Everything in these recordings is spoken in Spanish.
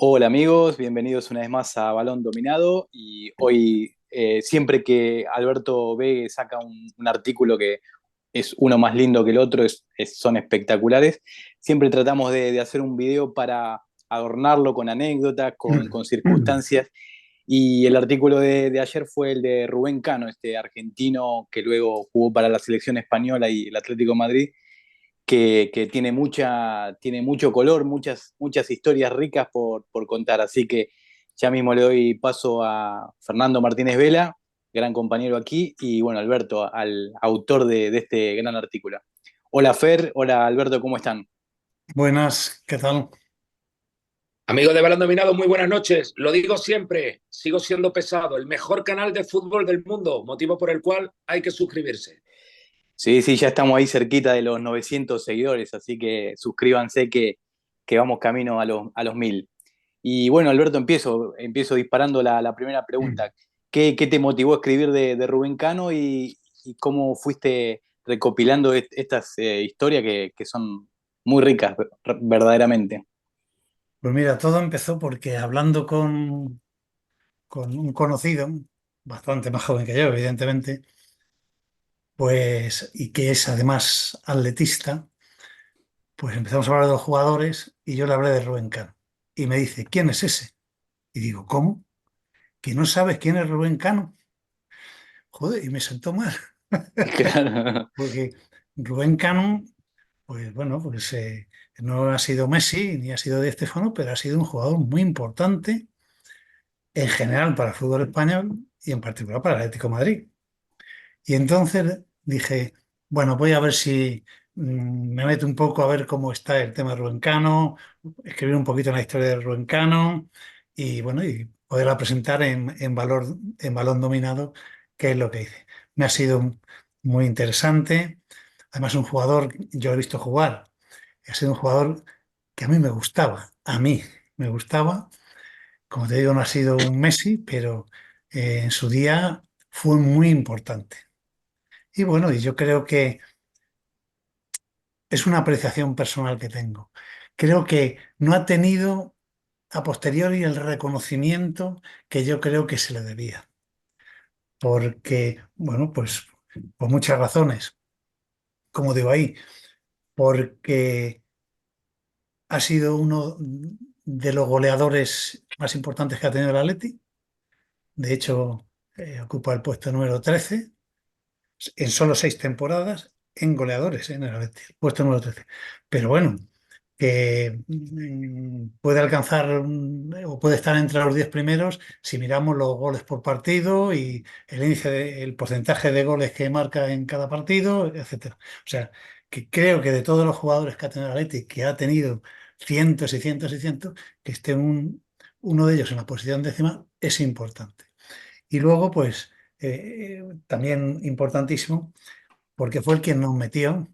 Hola amigos, bienvenidos una vez más a Balón Dominado y hoy siempre que Alberto Vegue saca un artículo que es uno más lindo que el otro, son espectaculares, siempre tratamos de hacer un video para adornarlo con anécdotas, con circunstancias y el artículo de ayer fue el de Rubén Cano, este argentino que luego jugó para la selección española y el Atlético de Madrid que tiene mucho color, muchas historias ricas por contar. Así que ya mismo le doy paso a Fernando Martínez Vela, gran compañero aquí, y bueno, Alberto, al autor de este gran artículo. Hola Fer, hola Alberto, ¿cómo están? Buenas, ¿qué tal? Amigos de Balón Dominado, muy buenas noches. Lo digo siempre, sigo siendo pesado. El mejor canal de fútbol del mundo, motivo por el cual hay que suscribirse. Sí, sí, ya estamos ahí cerquita de los 900 seguidores, así que suscríbanse que vamos camino a los 1000. Y bueno, Alberto, empiezo disparando la primera pregunta. ¿Qué te motivó a escribir de Rubén Cano y cómo fuiste recopilando estas historias que son muy ricas, verdaderamente? Pues mira, todo empezó porque hablando con un conocido, bastante más joven que yo, evidentemente, pues, y que es además atletista, pues empezamos a hablar de los jugadores y yo le hablé de Rubén Cano. Y me dice, ¿quién es ese? Y digo, ¿cómo? ¿Que no sabes quién es Rubén Cano? Joder, y me sentó mal, Claro. porque Rubén Cano, pues bueno, pues no ha sido Messi ni ha sido Di Stéfano, pero ha sido un jugador muy importante en general para el fútbol español y en particular para el Atlético de Madrid. Y entonces dije, bueno, voy a ver si me meto un poco a ver cómo está el tema de Rubén Cano, escribir un poquito en la historia de Rubén Cano y bueno, y poderla presentar en balón dominado, que es lo que hice. Me ha sido muy interesante. Además, un jugador, yo lo he visto jugar, ha sido un jugador que a mí me gustaba, a mí me gustaba. Como te digo, no ha sido un Messi, pero en su día fue muy importante. Y bueno, y yo creo que es una apreciación personal que tengo. Creo que no ha tenido a posteriori el reconocimiento que yo creo que se le debía. Porque, bueno, pues por muchas razones, como digo ahí, porque ha sido uno de los goleadores más importantes que ha tenido el Atleti. De hecho, ocupa el puesto número 13 en solo 6 temporadas en goleadores, en el Atleti, puesto número 13. Pero bueno, que puede alcanzar o puede estar entre los 10 primeros si miramos los goles por partido y el porcentaje de goles que marca en cada partido, etcétera. O sea, que creo que de todos los jugadores que ha tenido el Atleti, que ha tenido cientos y cientos y cientos, que esté uno de ellos en la posición décima es importante. Y luego, pues, también importantísimo, porque fue el quien nos metió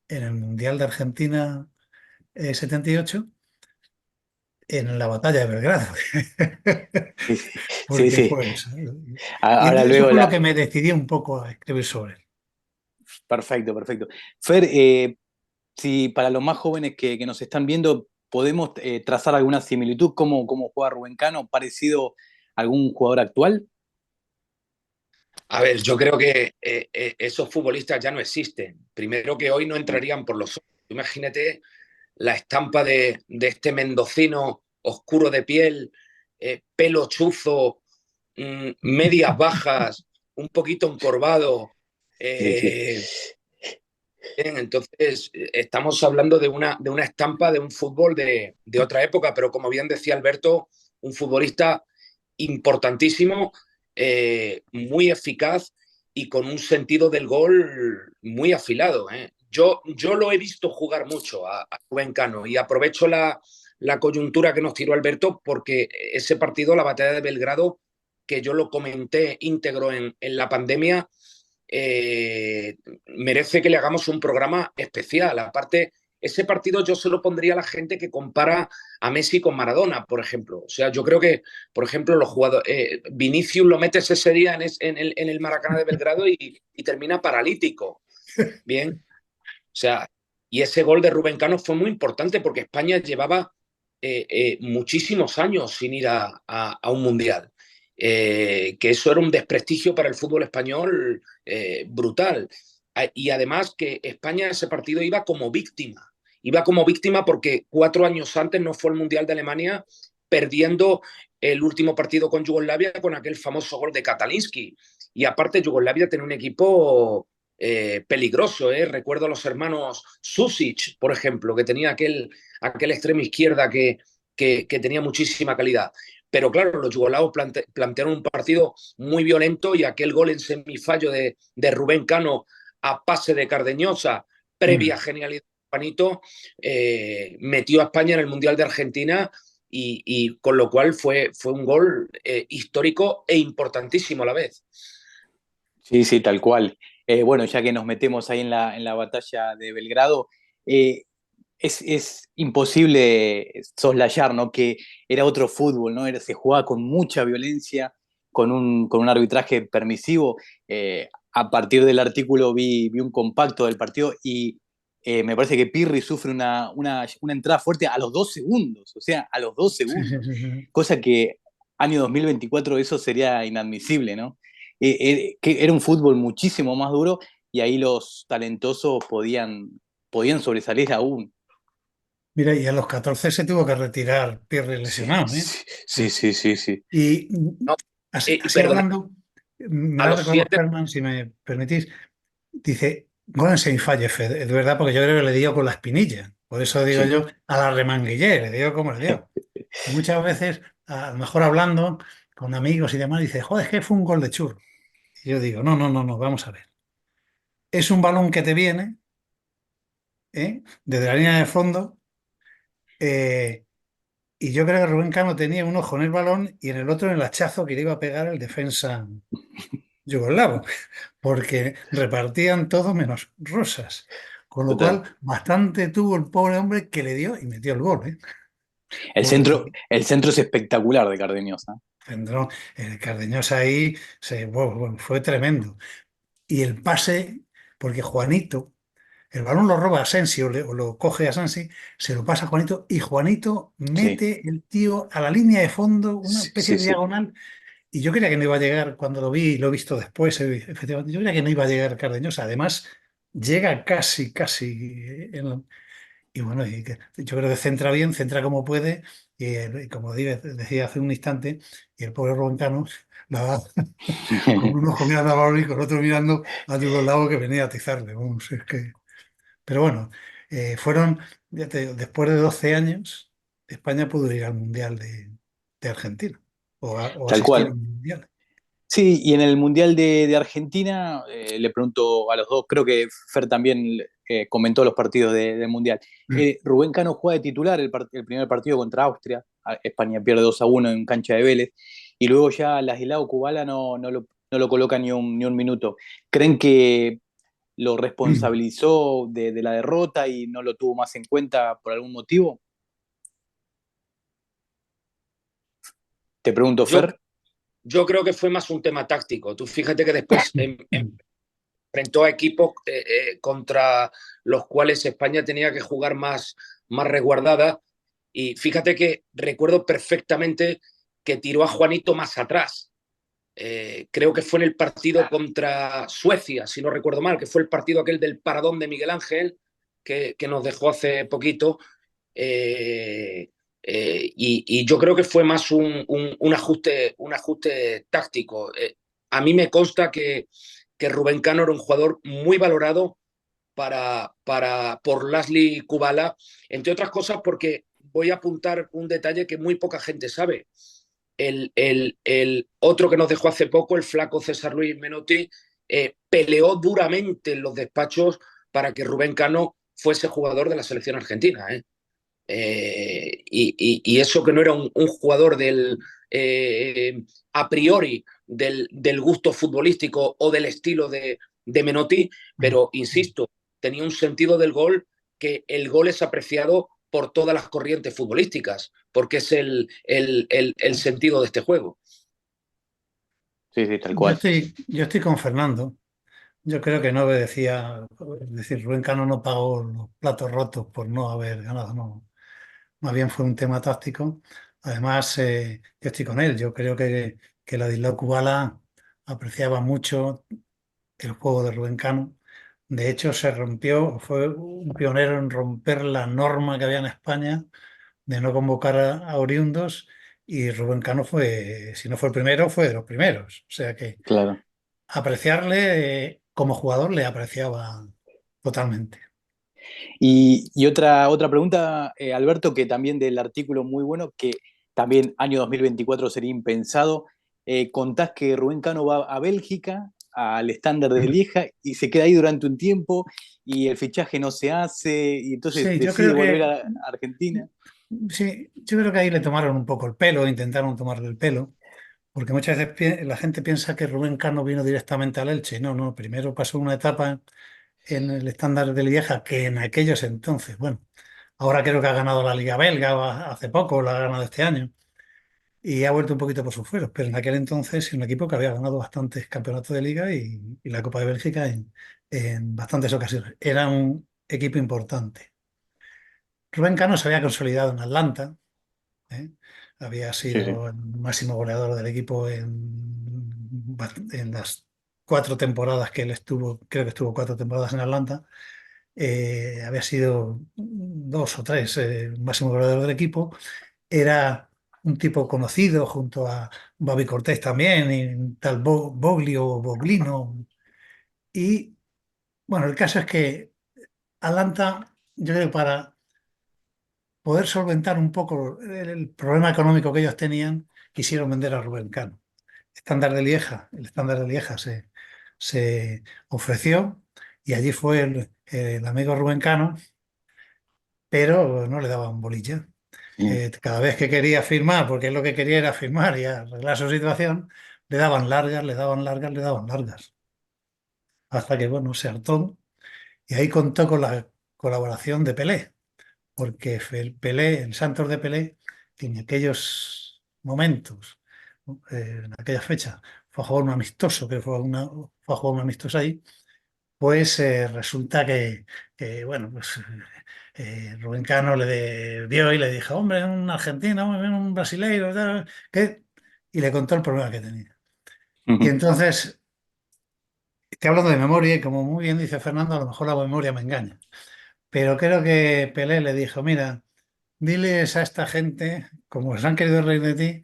en el Mundial de Argentina 78 en la batalla de Belgrado. Sí, sí, sí, Porque sí. fue eso. Y Ahora eso luego fue lo que me decidió un poco a escribir sobre él. perfecto, perfecto. Fer, si para los más jóvenes que nos están viendo, podemos trazar alguna similitud, cómo juega Rubén Cano, parecido a algún jugador actual. A ver, yo creo que esos futbolistas ya no existen. Primero que hoy no entrarían por los ojos. Imagínate la estampa de este mendocino oscuro de piel, pelo chuzo, medias bajas, un poquito encorvado. Sí, sí. eh, Bien, entonces, estamos hablando de una estampa de un fútbol de otra época, pero como bien decía Alberto, un futbolista importantísimo, muy eficaz y con un sentido del gol muy afilado. Yo lo he visto jugar mucho a Rubén Cano y aprovecho la coyuntura que nos tiró Alberto porque ese partido, la batalla de Belgrado, que yo lo comenté íntegro en la pandemia, merece que le hagamos un programa especial. Aparte, ese partido yo se lo pondría a la gente que compara a Messi con Maradona, por ejemplo. O sea, yo creo que, por ejemplo, los jugadores, Vinicius lo metes ese día en el Maracaná de Belgrado y termina paralítico. Bien, o sea, y ese gol de Rubén Cano fue muy importante porque España llevaba muchísimos años sin ir a un mundial. Que eso era un desprestigio para el fútbol español brutal. Y además que España en ese partido iba como víctima. Iba como víctima porque 4 años antes no fue el Mundial de Alemania, perdiendo el último partido con Yugoslavia con aquel famoso gol de Katalinski. Y aparte Yugoslavia tenía un equipo peligroso. Recuerdo a los hermanos Susic, por ejemplo, que tenía aquel extremo izquierda que tenía muchísima calidad. Pero claro, los yugoslavos plantearon un partido muy violento y aquel gol en semifallo de Rubén Cano a pase de Cardeñosa, previa genialidad de Juanito, metió a España en el Mundial de Argentina y con lo cual fue un gol histórico e importantísimo a la vez. Sí, sí, tal cual. Bueno, ya que nos metemos ahí en la batalla de Belgrado, eh, es imposible soslayar, ¿no? Que era otro fútbol, ¿no? Se jugaba con mucha violencia, con un arbitraje permisivo. A partir del artículo vi un compacto del partido y me parece que Pirri sufre una entrada fuerte a los 2 segundos, o sea, a los dos Sí, sí, segundos, sí, sí. cosa que año 2024 eso sería inadmisible, ¿no? Que era un fútbol muchísimo más duro y ahí los talentosos podían sobresalir aún. Mira, y a los 14 se tuvo que retirar Pirri Sí, lesionado, ¿eh? sí, sí, sí, sí, sí. Y No, así perdona, hablando, me a va a los recordar 7 Herman, si me permitís, dice, gol en falle, de verdad, porque yo creo que le dio con la espinilla. Por eso digo Sí. yo, a la remanguillé, le dio como le dio. Y muchas veces, a lo mejor hablando con amigos y demás, dice, joder, es que fue un gol de churro. Y yo digo, no, no, no, no, vamos a ver. Es un balón que te viene, desde la línea de fondo, eh, y yo creo que Rubén Cano tenía un ojo en el balón y en el otro en el hachazo que le iba a pegar el defensa yugoslavo, porque repartían todo menos rosas. Con lo Total. cual, bastante tuvo el pobre hombre que le dio y metió el gol, ¿eh? Porque El centro es espectacular de Cardeñosa. Vendrón, el Cardeñosa ahí bueno, fue tremendo. Y el pase, porque Juanito, el balón lo roba Asensio, o lo coge Asensi, se lo pasa a Juanito y Juanito Sí, mete el tío a la línea de fondo, una sí, especie sí, de sí. diagonal. Y yo creía que no iba a llegar, cuando lo vi y lo he visto después, efectivamente, yo creía que no iba a llegar Cardeñosa. Además, llega casi, casi. Y bueno, yo creo que centra bien, centra como puede. Y como decía hace un instante, y el pobre Roncano la da con un ojo mirando a balón y con otro mirando a Yugoslavo que venía a atizarle. Vamos, es que... Pero bueno, fueron, ya te digo, después de 12 años, España pudo ir al Mundial de Argentina o Tal asistir a cual. un Mundial. Sí, y en el Mundial de Argentina, le pregunto a los dos, creo que Fer también comentó los partidos del Mundial. Rubén Cano juega de titular el primer partido contra Austria. España pierde 2-1 en cancha de Vélez. Y luego ya Ladislao Kubala no lo coloca ni un minuto. ¿Creen que lo responsabilizó de la derrota y no lo tuvo más en cuenta por algún motivo? Te pregunto, yo, Fer. yo creo que fue más un tema táctico. Tú fíjate que después enfrentó a equipos contra los cuales España tenía que jugar más resguardada. Y fíjate que recuerdo perfectamente que tiró a Juanito más atrás. Creo que fue en el partido contra Suecia, si no recuerdo mal, que fue el partido aquel del paradón de Miguel Ángel, que nos dejó hace poquito. Y yo creo que fue más un ajuste táctico. A mí me consta que Rubén Cano era un jugador muy valorado por Laszlo Kubala, entre otras cosas porque voy a apuntar un detalle que muy poca gente sabe. El otro que nos dejó hace poco, el flaco César Luis Menotti, peleó duramente en los despachos para que Rubén Cano fuese jugador de la selección argentina. Y eso que no era un jugador a priori del gusto futbolístico o del estilo de Menotti, pero insisto, tenía un sentido del gol que el gol es apreciado por todas las corrientes futbolísticas, porque es el sentido de este juego. Sí, sí, tal Yo cual. estoy con Fernando. Yo creo que no obedecía, es decir, Rubén Cano no pagó los platos rotos por no haber ganado, no. más bien fue un tema táctico. Además, yo estoy con él. Yo creo que Ladislao Kubala apreciaba mucho el juego de Rubén Cano. De hecho, se rompió, fue un pionero en romper la norma que había en España de no convocar a oriundos, y Rubén Cano fue, si no fue el primero, fue de los primeros. O sea que Claro. apreciarle como jugador le apreciaba totalmente. Y otra pregunta, Alberto, que también del artículo muy bueno, que también año 2024 sería impensado. Contás que Rubén Cano va a Bélgica, al estándar de Lieja, y se queda ahí durante un tiempo, y el fichaje no se hace, y entonces Sí, yo decide creo volver que a Argentina. sí, yo creo que ahí le tomaron un poco el pelo, intentaron tomarle el pelo, porque muchas veces la gente piensa que Rubén Cano vino directamente al Elche. No, no, primero pasó una etapa en el estándar de Lieja, que en aquellos entonces, bueno, ahora creo que ha ganado la Liga Belga hace poco, la ha ganado este año, y ha vuelto un poquito por sus fueros, pero en aquel entonces era un equipo que había ganado bastantes campeonatos de liga y la Copa de Bélgica en bastantes ocasiones. Era un equipo importante. Rubén Cano se había consolidado en Atlanta, ¿eh? Había Sí, sí. sido el máximo goleador del equipo en las 4 temporadas que él estuvo, creo que estuvo 4 temporadas en Atlanta. Había sido 2 o 3 máximo goleador del equipo. Era un tipo conocido junto a Bobby Cortés también, y tal Boglio o Boglino. Y bueno, el caso es que Atlanta, yo creo que para poder solventar un poco el problema económico que ellos tenían, quisieron vender a Rubén Cano. El estándar de Lieja se ofreció, y allí fue el amigo Rubén Cano, pero no le daban bolilla. Cada vez que quería firmar, porque él lo que quería era firmar y arreglar su situación, le daban largas, le daban largas, le daban largas. Hasta que, bueno, se hartó, y ahí contó con la colaboración de Pelé, porque Pelé, el Santos de Pelé, en aquellos momentos, en aquella fecha, fue a jugar un amistoso, que fue a jugar un amistoso ahí. Pues resulta bueno, pues Rubén Cano vio y le dijo, hombre, un argentino, hombre, un brasileiro, tal, ¿qué? Y le contó el problema que tenía. Y entonces, estoy hablando de memoria, y como muy bien dice Fernando, a lo mejor la memoria me engaña. Pero creo que Pelé le dijo, mira, diles a esta gente, como se han querido reír de ti,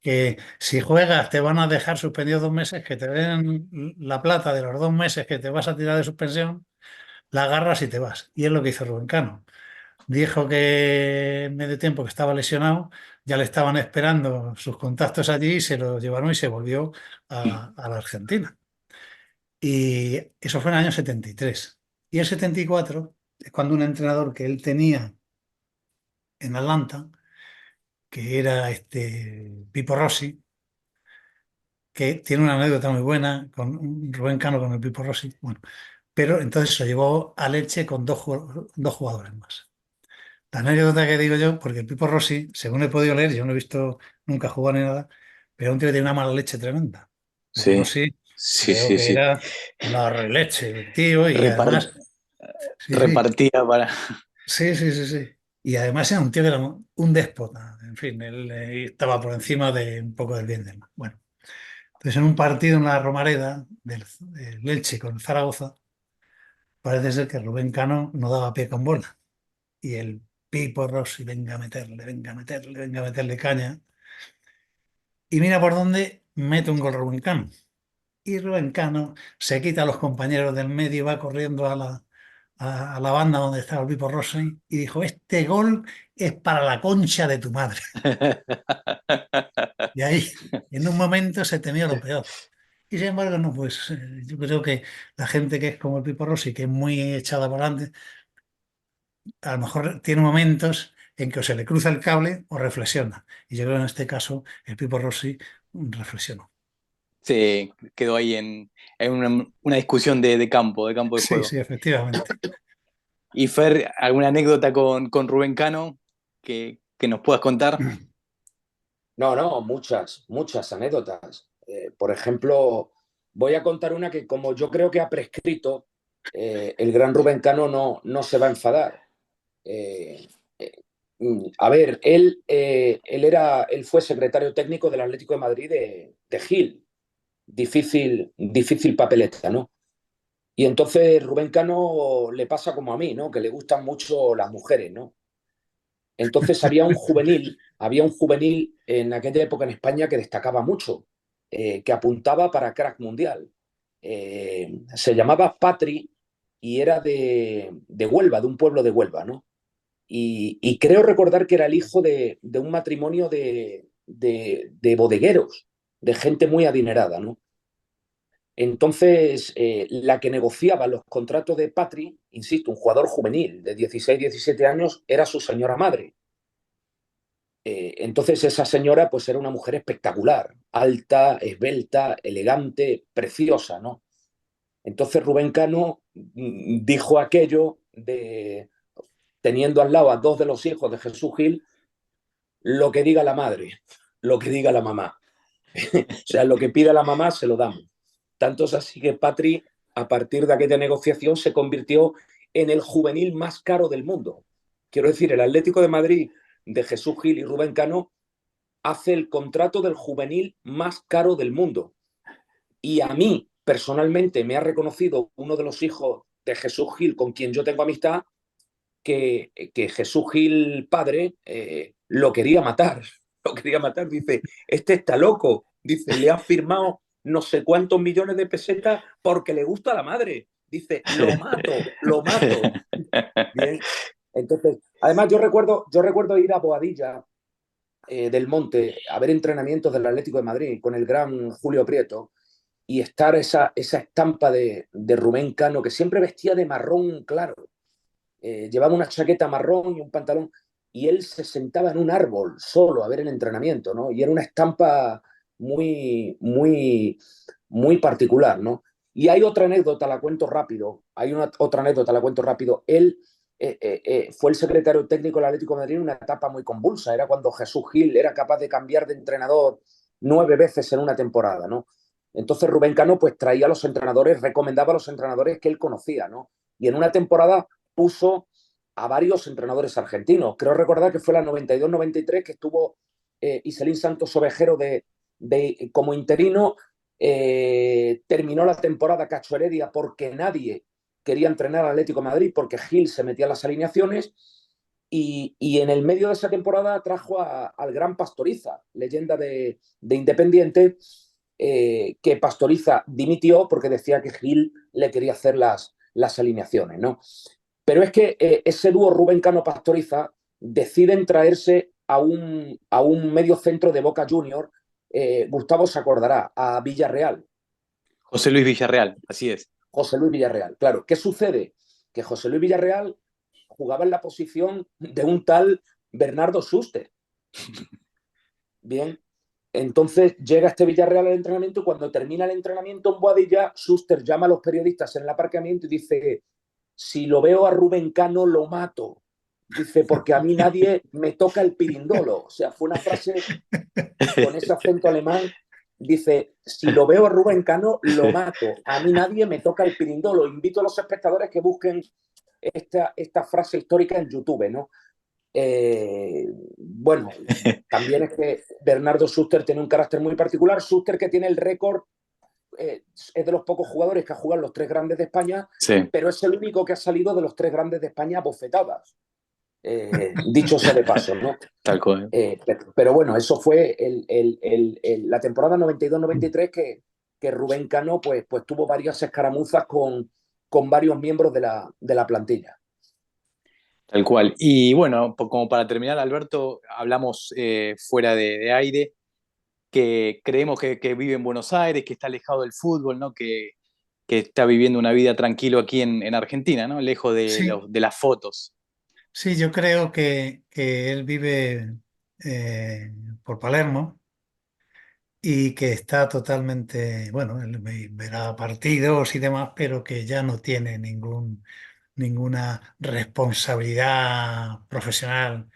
que si juegas te van a dejar suspendido 2 meses, que te den la plata de los 2 meses que te vas a tirar de suspensión, la agarras y te vas. Y es lo que hizo Rubén Cano. Dijo que en medio tiempo que estaba lesionado, ya le estaban esperando sus contactos allí, y se lo llevaron y se volvió a la Argentina. Y eso fue en el año 73. Y el 74 es cuando un entrenador que él tenía en Atlanta, que era Pipo Rossi, que tiene una anécdota muy buena con Rubén Cano, con el Pipo Rossi. Bueno, pero entonces se lo llevó a Leche con dos jugadores más. La anécdota que digo yo, porque el Pipo Rossi, según he podido leer, yo no he visto nunca jugar ni nada, pero un tío que tiene una mala leche tremenda. Pipo Sí, Rossi sí, creo sí, que sí. era la releche el tío, y Repar- además, sí, sí, repartía para. sí, sí, sí, sí. Y además era un tío que era un déspota. En fin, él estaba por encima de un poco del bien y del mal. Bueno, entonces en un partido en la Romareda del Elche con el Zaragoza, parece ser que Rubén Cano no daba pie con bola. Y el Pipo Rossi, venga a meterle, venga a meterle, venga a meterle caña. Y mira por dónde mete un gol Rubén Cano. Y Rubén Cano se quita a los compañeros del medio y va corriendo a la banda donde estaba el Pipo Rossi, y dijo, este gol es para la concha de tu madre. Y ahí, en un momento, se temió lo peor. Y sin embargo, no, pues yo creo que la gente que es como el Pipo Rossi, que es muy echada por delante, a lo mejor tiene momentos en que o se le cruza el cable o reflexiona. Y yo creo que en este caso el Pipo Rossi reflexionó. Se quedó ahí en una discusión de campo de Sí, juego. sí, efectivamente. Y Fer, ¿alguna anécdota con Rubén Cano que nos puedas contar? No, no, muchas, muchas anécdotas. Por ejemplo, voy a contar una que como yo creo que ha prescrito, el gran Rubén Cano no se va a enfadar. Eh, eh, A ver, él fue secretario técnico del Atlético de Madrid de Gil. Difícil papeleta, ¿no? Y entonces Rubén Cano le pasa como a mí, ¿no? Que le gustan mucho las mujeres, ¿no? Entonces había un juvenil en aquella época en España que destacaba mucho, que apuntaba para crack mundial. Se llamaba Patri y era de Huelva, de un pueblo de Huelva, ¿no? Y creo recordar que era el hijo de un matrimonio de bodegueros, de gente muy adinerada, ¿no? Entonces, la que negociaba los contratos de Patri, insisto, un jugador juvenil de 16, 17 años, era su señora madre. Entonces esa señora pues era una mujer espectacular, alta, esbelta, elegante, preciosa, ¿no? Entonces Rubén Cano dijo aquello de, teniendo al lado a dos de los hijos de Jesús Gil, lo que diga la madre, lo que diga la mamá. O sea, lo que pida la mamá se lo damos. Tanto es así que Patri, a partir de aquella negociación, se convirtió en el juvenil más caro del mundo. Quiero decir, el Atlético de Madrid de Jesús Gil y Rubén Cano hace el contrato del juvenil más caro del mundo. Y a mí, personalmente, me ha reconocido uno de los hijos de Jesús Gil, con quien yo tengo amistad, que Jesús Gil, padre, lo quería matar. Lo quería matar. Dice, este está loco. Dice, le ha firmado no sé cuántos millones de pesetas porque le gusta a la madre. Dice, lo mato, lo mato. Bien. Entonces, además yo recuerdo ir a Boadilla del Monte a ver entrenamientos del Atlético de Madrid con el gran Julio Prieto y estar esa estampa de Rubén Cano que siempre vestía de marrón claro, llevaba una chaqueta marrón y un pantalón y él se sentaba en un árbol solo a ver el entrenamiento, ¿no? Y era una estampa muy, muy, muy particular, ¿no? Y hay otra anécdota, la cuento rápido, otra anécdota, la cuento rápido. Él fue el secretario técnico del Atlético de Madrid en una etapa muy convulsa, era cuando Jesús Gil era capaz de cambiar de entrenador 9 veces en una temporada, ¿no? Entonces Rubén Cano pues traía a los entrenadores, recomendaba a los entrenadores que él conocía, ¿no? Y en una temporada puso a varios entrenadores argentinos. Creo recordar que fue la 92-93 que estuvo Iselín Santos Ovejero como interino. Terminó la temporada Cacho Heredia porque nadie quería entrenar al Atlético de Madrid porque Gil se metía en las alineaciones y en el medio de esa temporada trajo al gran Pastoriza, leyenda de Independiente, que Pastoriza dimitió porque decía que Gil le quería hacer las alineaciones, ¿no? Pero es que ese dúo Rubén Cano Pastoriza deciden traerse a un medio centro de Boca Junior, Gustavo se acordará, a Villarreal. José Luis Villarreal, así es. José Luis Villarreal, claro. ¿Qué sucede? Que José Luis Villarreal jugaba en la posición de un tal Bernardo Suster. Bien, entonces llega este Villarreal al entrenamiento y cuando termina el entrenamiento en Boadilla, Suster llama a los periodistas en el aparcamiento y dice, si lo veo a Rubén Cano lo mato. Dice, porque a mí nadie me toca el pirindolo. O sea, fue una frase con ese acento alemán. Dice, si lo veo a Rubén Cano, lo mato. A mí nadie me toca el pirindolo. Invito a los espectadores que busquen esta frase histórica en YouTube, ¿no? Bueno, también es que Bernardo Suster tiene un carácter muy particular. Suster que tiene el récord, es de los pocos jugadores que ha jugado en los tres grandes de España, Sí, pero es el único que ha salido de los tres grandes de España bofetadas. Dicho sea de paso, ¿no? tal cual. Pero bueno, eso fue la temporada 92-93 que Rubén Cano pues tuvo varias escaramuzas con varios miembros de la plantilla. Tal cual. Y bueno, como para terminar, Alberto, hablamos fuera de aire, que creemos que vive en Buenos Aires, que está alejado del fútbol, ¿no? Que está viviendo una vida tranquilo aquí en Argentina, ¿no? Lejos Sí, de las fotos. sí, yo creo que él vive por Palermo y que está totalmente, bueno, él verá partidos y demás, pero que ya no tiene ninguna responsabilidad profesional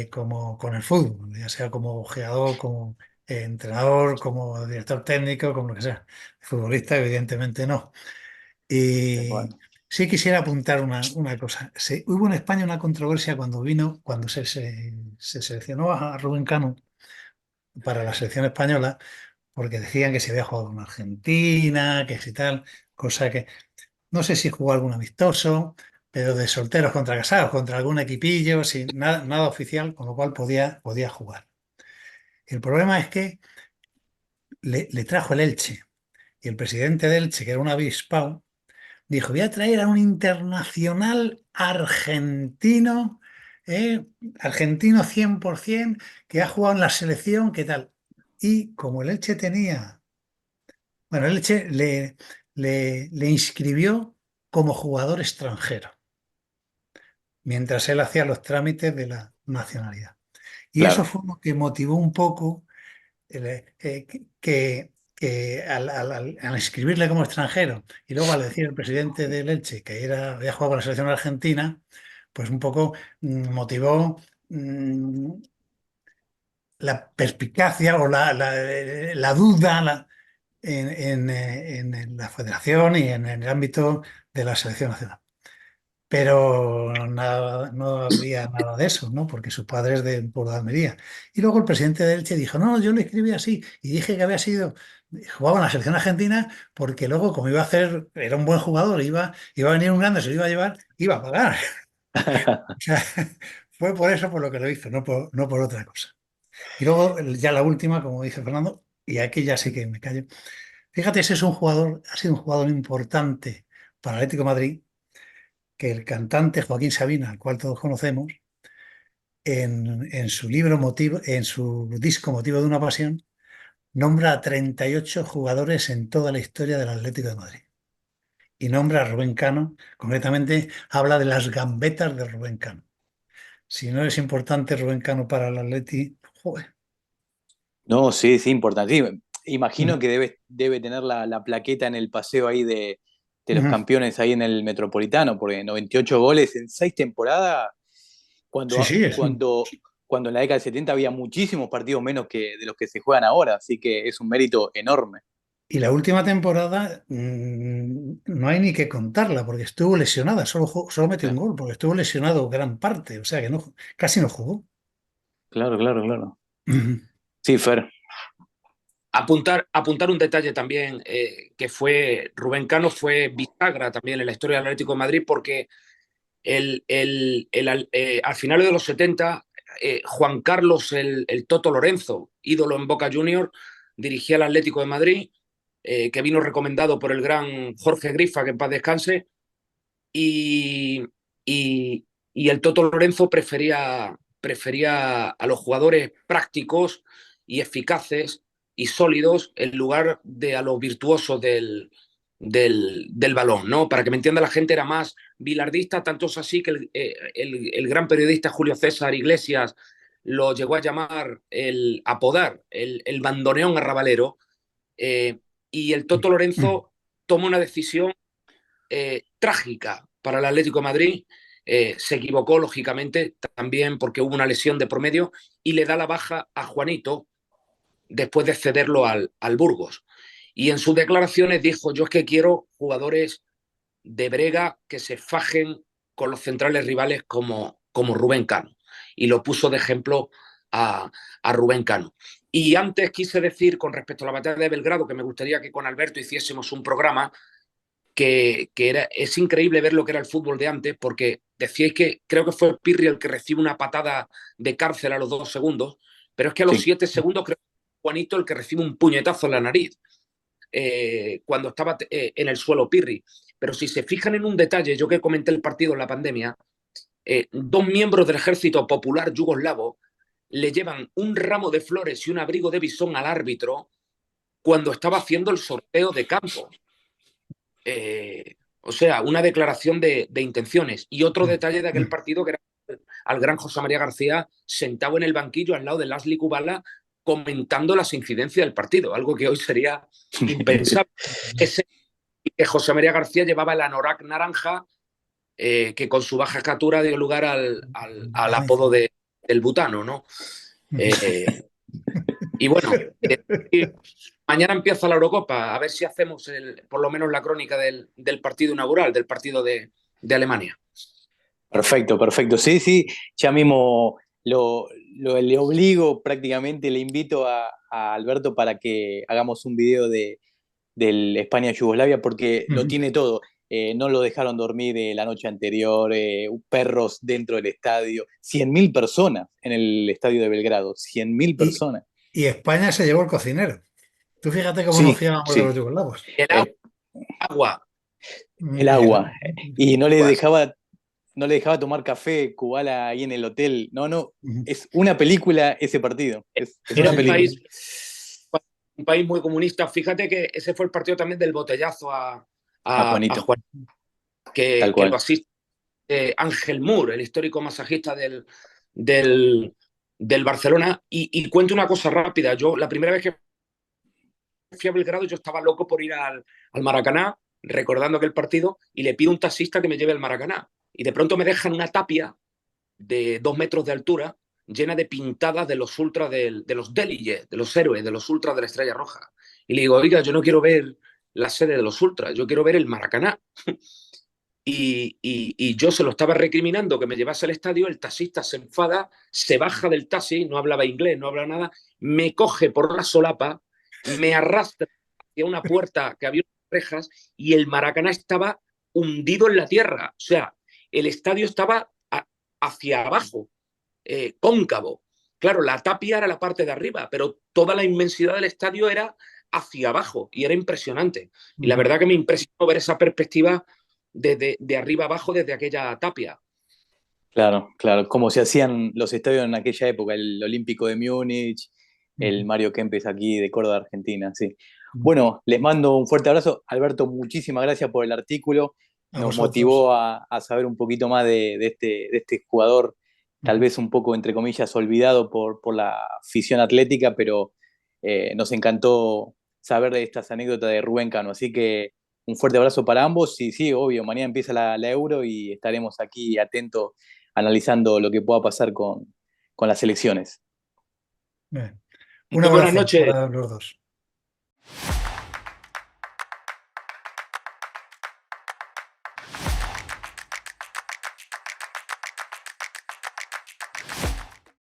como con el fútbol, ya sea como jugador, como entrenador, como director técnico, como lo que sea. Futbolista, evidentemente no. Tal Y, cual. sí quisiera apuntar una cosa. Hubo en España una controversia cuando se seleccionó a Rubén Cano para la selección española, porque decían que se había jugado en Argentina, que si tal, cosa que no sé si jugó algún amistoso, pero de solteros contra casados, contra algún equipillo, sin nada, nada oficial, con lo cual podía jugar. El problema es que le trajo el Elche, y el presidente del Elche, que era un avispado, dijo, voy a traer a un internacional argentino, argentino 100%, que ha jugado en la selección, ¿qué tal? Y como el Elche tenía, bueno, el Elche le inscribió como jugador extranjero, mientras él hacía los trámites de la nacionalidad. Y eso Claro. fue lo que motivó un poco que al inscribirle como extranjero y luego al decir el presidente del Elche que había jugado con la selección argentina, pues un poco motivó mm, la perspicacia o la duda en la federación y en el ámbito de la selección nacional. Pero nada, no había nada de eso, ¿no? Porque su padre es de Pueblo de Almería. Y luego el presidente de Elche dijo, no, yo lo escribí así y dije que había sido, jugaba en la selección argentina porque luego como iba a hacer, era un buen jugador, iba a venir un grande, se lo iba a llevar, iba a pagar. O sea, fue por eso por lo que lo hizo, no por otra cosa. Y luego ya la última, como dice Fernando, y aquí ya sí que me callo. Fíjate, ese es un jugador, ha sido un jugador importante para el Atlético de Madrid, que el cantante Joaquín Sabina, al cual todos conocemos, en su libro en su disco Motivo de una Pasión, nombra a 38 jugadores en toda la historia del Atlético de Madrid. Y nombra a Rubén Cano, concretamente habla de las gambetas de Rubén Cano. Si no es importante Rubén Cano para el Atleti, joder. No, sí, sí, importantísimo. Imagino Mm, que debe tener la plaqueta en el paseo ahí de los mm. campeones ahí en el Metropolitano, porque 98 goles en 6 temporadas, Sí, cuando, sí, cuando en la década del 70 había muchísimos partidos menos que de los que se juegan ahora, así que es un mérito enorme. y la última temporada no hay ni que contarla porque estuvo lesionada, solo metió un gol porque estuvo lesionado gran parte, o sea que no, casi no jugó. Claro, claro, claro. Ujú. Sí, Fer. Apuntar un detalle también, que fue Rubén Cano fue bisagra también en la historia del Atlético de Madrid porque al final de los 70, Juan Carlos el Toto Lorenzo, ídolo en Boca Juniors, dirigía el Atlético de Madrid, que vino recomendado por el gran Jorge Grifa, que en paz descanse, y, y, y el Toto Lorenzo prefería a los jugadores prácticos y eficaces y sólidos en lugar de a los virtuosos del balón, ¿no? Para que me entienda la gente, era más bilardista, tanto es así que el gran periodista Julio César Iglesias lo llegó a llamar, apodar el bandoneón arrabalero, eh, y el Toto Lorenzo toma una decisión trágica para el Atlético de Madrid. Se equivocó, lógicamente, también porque hubo una lesión de promedio y le da la baja a Juanito después de cederlo al Burgos. Y en sus declaraciones dijo, yo es que quiero jugadores de brega que se fajen con los centrales rivales como Rubén Cano. Y lo puso de ejemplo a Rubén Cano. Y antes quise decir, con respecto a la batalla de Belgrado, que me gustaría que con Alberto hiciésemos un programa es increíble ver lo que era el fútbol de antes, porque decíais que creo que fue Pirri el que recibe una patada de cárcel a los 2 segundos, pero es que a los Sí. 7 segundos creo que Juanito el que recibe un puñetazo en la nariz, cuando estaba en el suelo Pirri. Pero si se fijan en un detalle, yo que comenté el partido en la pandemia, 2 miembros del ejército popular yugoslavo le llevan un ramo de flores y un abrigo de bisón al árbitro cuando estaba haciendo el sorteo de campo. O sea, una declaración de intenciones. Y otro detalle de aquel partido que era al gran José María García sentado en el banquillo al lado de Lasli Kubala comentando las incidencias del partido, algo que hoy sería impensable. Que José María García llevaba el anorak naranja, que con su baja estatura dio lugar al apodo del butano, ¿no? Y bueno, mañana empieza la Eurocopa, a ver si hacemos por lo menos la crónica del partido inaugural, del partido de Alemania. Perfecto, perfecto. Sí, sí, ya mismo le obligo prácticamente, le invito a Alberto para que hagamos un video del España-Yugoslavia porque lo Ujú. tiene todo. No lo dejaron dormir la noche anterior, perros dentro del estadio, 100.000 personas en el estadio de Belgrado, 100.000 Y, personas. y España se llevó el cocinero. Tú fíjate cómo nos Sí, fiábamos de sí, los yugoslavos. El el, agua, el Y agua. Y agua. no le dejaba tomar café Kubala ahí en el hotel. No, no, Ujú. es una película ese partido. Es Sí, Era una sí, película. sí. un país muy comunista. Fíjate que ese fue el partido también del botellazo A a Juanito, Juan, tal que lo cual. asiste Ángel Moore, el histórico masajista del, del Barcelona. Y cuento una cosa rápida. Yo, la primera vez que fui a Belgrado, yo estaba loco por ir al Maracaná, recordando aquel partido, y le pido a un taxista que me lleve al Maracaná. Y de pronto me dejan una tapia de 2 metros de altura, llena de pintadas de los ultras de los Deliye, de los héroes, de los ultras de la Estrella Roja. Y le digo, oiga, yo no quiero ver la sede de los ultras, yo quiero ver el Maracaná. Y yo se lo estaba recriminando que me llevase al estadio, el taxista se enfada, se baja del taxi, no hablaba inglés, no hablaba nada, me coge por la solapa, me arrastra hacia una puerta que había unas rejas y el Maracaná estaba hundido en la tierra. O sea, el estadio estaba hacia abajo, cóncavo. Claro, la tapia era la parte de arriba, pero toda la inmensidad del estadio era hacia abajo y era impresionante. Y la Ujú. verdad que me impresionó ver esa perspectiva de arriba abajo desde aquella tapia. Claro, claro. Como se hacían los estadios en aquella época, el Olímpico de Múnich, el Ujú. Mario Kempes aquí de Córdoba, Argentina, sí. Ujú. Bueno, les mando un fuerte abrazo. Alberto, muchísimas gracias por el artículo. A Nos vosotros. motivó a saber un poquito más de este jugador, tal Ujú. vez un poco, entre comillas, olvidado por la afición atlética, pero nos encantó saber de estas anécdotas de Rubén Cano. Así que un fuerte abrazo para ambos. Y sí, obvio, mañana empieza la Euro y estaremos aquí atentos analizando lo que pueda pasar con las elecciones. Bien. Un Muy buenas abrazo noches. para los dos.